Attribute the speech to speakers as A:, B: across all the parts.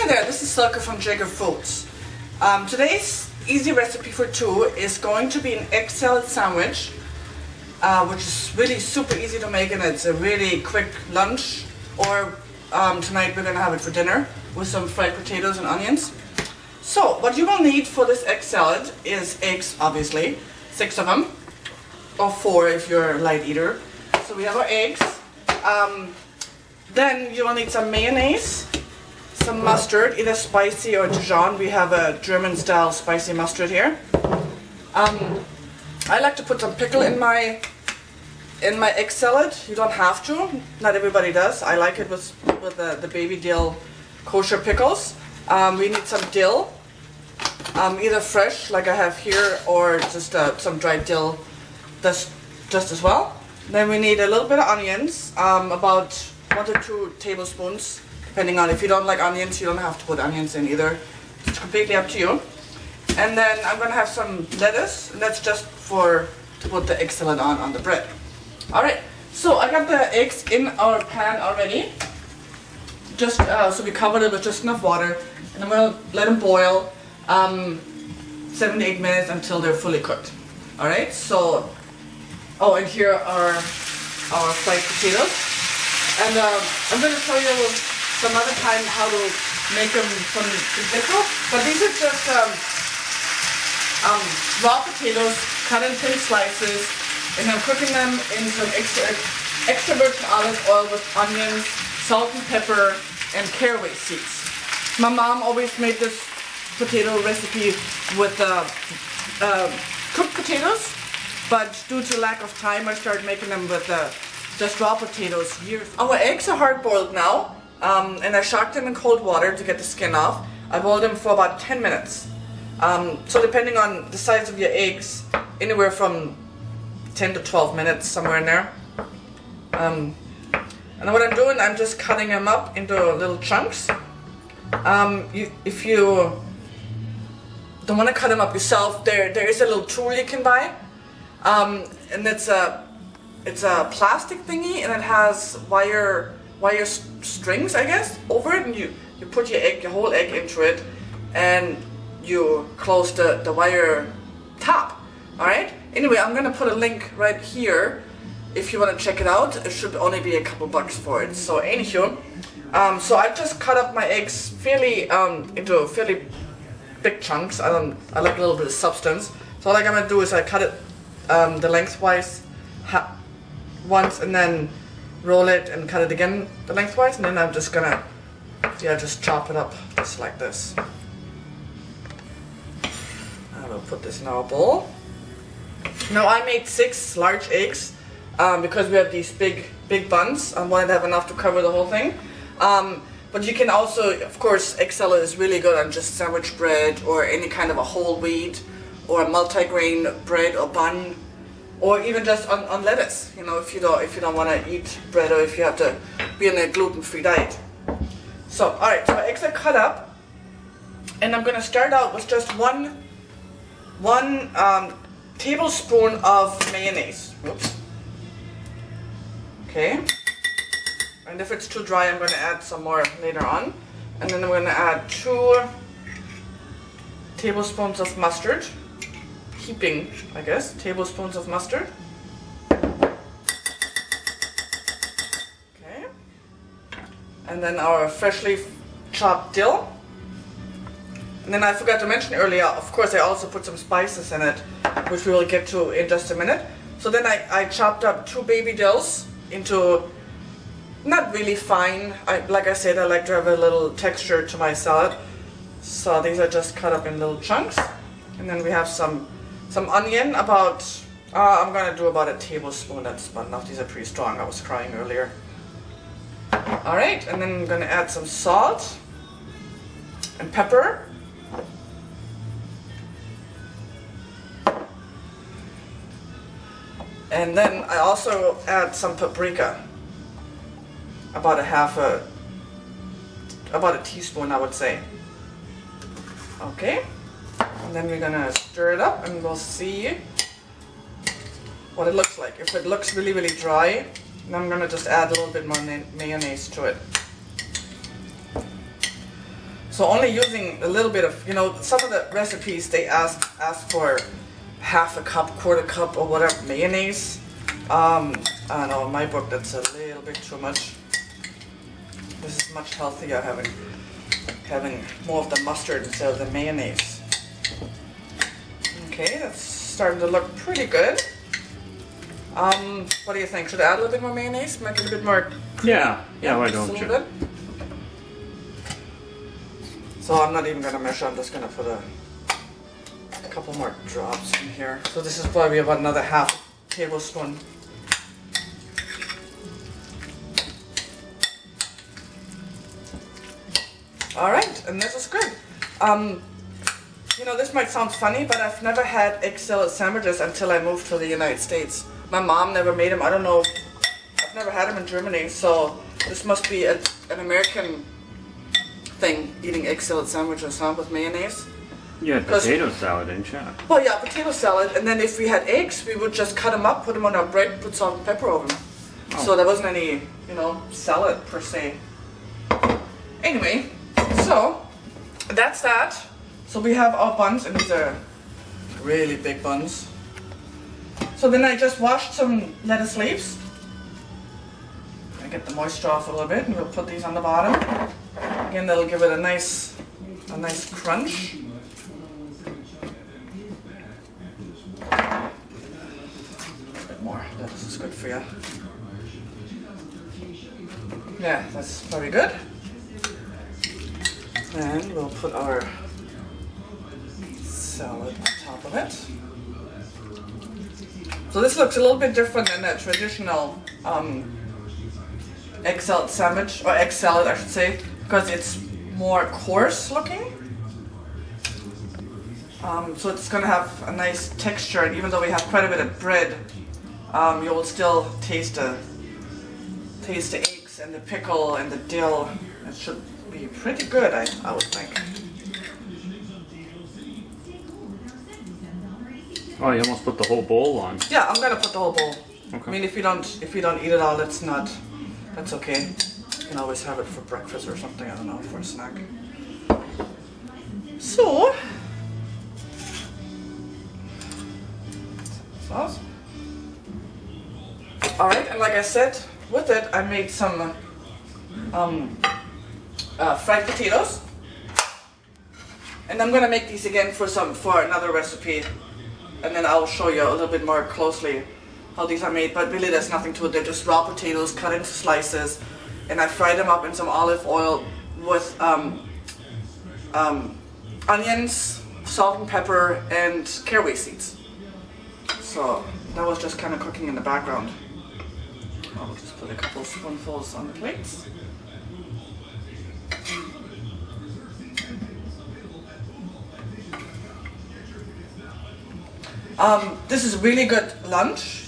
A: Hi there, this is Silke from Jager Foods. Today's easy recipe for two is going to be an egg salad sandwich, which is really super easy to make, and it's a really quick lunch, or tonight we're going to have it for dinner with some fried potatoes and onions. So what you will need for this egg salad is eggs, obviously, 6 of them, or 4 if you're a light eater. So we have our eggs. Then you will need some mayonnaise, some mustard, either spicy or Dijon. We have a German style spicy mustard here. I like to put some pickle in my egg salad. You don't have to, not everybody does. I like it with the Baby Dill kosher pickles. We need some dill, either fresh like I have here, or just some dried dill that's just as well. Then we need a little bit of onions, about 1 to 2 tablespoons, depending on if you don't like onions. You don't have to put onions in either. It's completely up to you. And then I'm going to have some lettuce, and that's just to put the egg salad on the bread. Alright, so I got the eggs in our pan already. Just so we covered it with just enough water, and I'm going to let them boil 7 to 8 minutes until they're fully cooked. Alright, so, oh, and here are our fried potatoes. And I'm going to show you some other time how to make them from the get-go. But these are just raw potatoes cut in thin slices, and I'm cooking them in some extra virgin olive oil with onions, salt and pepper, and caraway seeds. My mom always made this potato recipe with cooked potatoes, but due to lack of time, I started making them with just raw potatoes years ago. Our eggs are hard boiled now, and I shocked them in cold water to get the skin off. I boiled them for about 10 minutes. So depending on the size of your eggs, anywhere from 10 to 12 minutes, somewhere in there. And what I'm doing, I'm just cutting them up into little chunks. If you don't want to cut them up yourself, there is a little tool you can buy, and it's a plastic thingy, and it has wire strings, I guess, over it, and you put your whole egg into it, and you close the wire top. Alright? Anyway, I'm gonna put a link right here if you want to check it out. It should only be a couple bucks for it. So anywho, so I've just cut up my eggs into fairly big chunks. I like a little bit of substance. So all I'm gonna do is I cut it the lengthwise once, and then roll it and cut it again the lengthwise, and then I'm just gonna just chop it up just like this. I will put this in our bowl. Now I made 6 large eggs because we have these big buns. I wanted to have enough to cover the whole thing. But you can also, of course, egg salad is really good on just sandwich bread, or any kind of a whole wheat or a multi-grain bread or bun, or even just on lettuce. You know, if you don't want to eat bread, or if you have to be on a gluten-free diet. So, all right, so my eggs are cut up, and I'm going to start out with just one tablespoon of mayonnaise. Oops. Okay. And if it's too dry, I'm going to add some more later on. And then I'm going to add 2 tablespoons of mustard. Heaping, I guess, tablespoons of mustard. Okay. And then our freshly chopped dill. And then I forgot to mention earlier, of course, I also put some spices in it, which we will get to in just a minute. So then I chopped up 2 baby dills into, not really fine. Like I said, I like to have a little texture to my salad. So these are just cut up in little chunks. And then we have some onion, about, I'm going to do about a tablespoon. That's about enough. These are pretty strong. I was crying earlier. Alright, and then I'm going to add some salt and pepper. And then I also add some paprika. About a teaspoon, I would say. Okay. And then we're gonna stir it up, and we'll see what it looks like. If it looks really, really dry, then I'm gonna just add a little bit more mayonnaise to it. So only using a little bit of, you know, some of the recipes they ask for half a cup, quarter cup, or whatever mayonnaise. I don't know, in my book that's a little bit too much. This is much healthier, having more of the mustard instead of the mayonnaise. Okay, that's starting to look pretty good. What do you think? Should I add a little bit more mayonnaise? Make it a bit more.
B: Yeah, why don't you?
A: Bit? So I'm not even gonna measure. I'm just gonna put a couple more drops in here. So this is probably about another half tablespoon. All right, and this is good. You know, this might sound funny, but I've never had egg salad sandwiches until I moved to the United States. My mom never made them. I don't know. I've never had them in Germany, so this must be an American thing, eating egg salad sandwiches, huh, with mayonnaise.
B: You had potato salad, didn't you?
A: Well, yeah, potato salad, and then if we had eggs, we would just cut them up, put them on our bread, put salt and pepper over them. Oh. So there wasn't any, you know, salad per se. Anyway, so that's that. So we have our buns, and these are really big buns. So then I just washed some lettuce leaves. I get the moisture off a little bit, and we'll put these on the bottom. Again, that'll give it a nice crunch. A bit more. Lettuce is good for you. Yeah, that's very good. And we'll put our salad on top of it. So this looks a little bit different than a traditional egg salad sandwich, or egg salad I should say, because it's more coarse looking. So it's going to have a nice texture, and even though we have quite a bit of bread, you will still taste the eggs and the pickle and the dill. It should be pretty good, I would think.
B: Oh, you almost put the whole bowl on.
A: Yeah, I'm gonna put the whole bowl.
B: Okay.
A: I mean, if you don't eat it all, that's okay. You can always have it for breakfast or something. I don't know, for a snack. So, sauce. All right, and like I said, with it, I made some fried potatoes, and I'm gonna make these again for another recipe. And then I'll show you a little bit more closely how these are made, but really there's nothing to it. They're just raw potatoes cut into slices, and I fried them up in some olive oil with onions, salt and pepper, and caraway seeds. So that was just kind of cooking in the background. I'll just put a couple spoonfuls on the plates. This is really good lunch,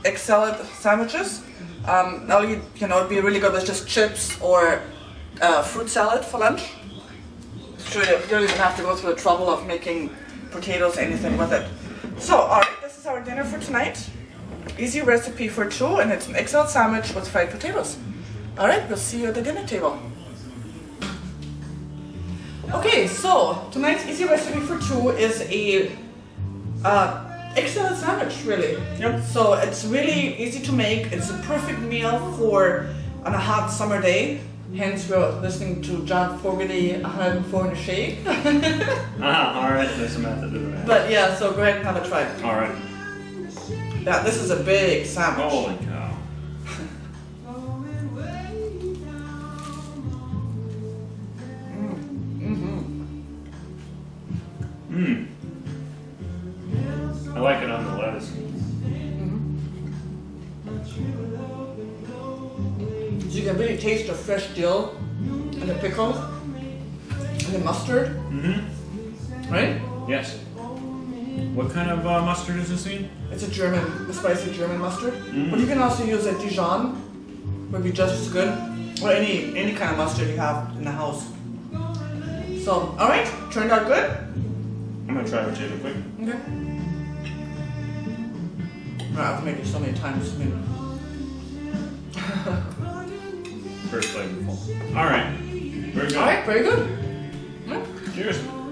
A: egg salad sandwiches. Now it'd be really good with just chips or fruit salad for lunch. Sure, you don't even have to go through the trouble of making potatoes or anything with it. So, alright, this is our dinner for tonight. Easy recipe for two, and it's an egg salad sandwich with fried potatoes. Alright, we'll see you at the dinner table. Okay, so tonight's easy recipe for two is a egg salad sandwich, really.
B: Yep.
A: So it's really easy to make. It's a perfect meal on a hot summer day. Hence, we're listening to John Fogerty, 104 in a shade.
B: Alright, there's a method to that.
A: But yeah, so go ahead and have a try.
B: Alright.
A: Yeah, this is a big sandwich.
B: Holy cow. I like it on the lettuce.
A: So you can really taste the fresh dill and the pickle and the mustard. Right?
B: Yes. What kind of mustard is this in?
A: It's a spicy German mustard. But you can also use a Dijon, would be just as good. Or any kind of mustard you have in the house. So, alright, turned out good.
B: I'm gonna try it really quick.
A: Okay. I've made it so many times. I mean.
B: Very flavorful. Alright. Very good.
A: Alright, very good.
B: Cheers.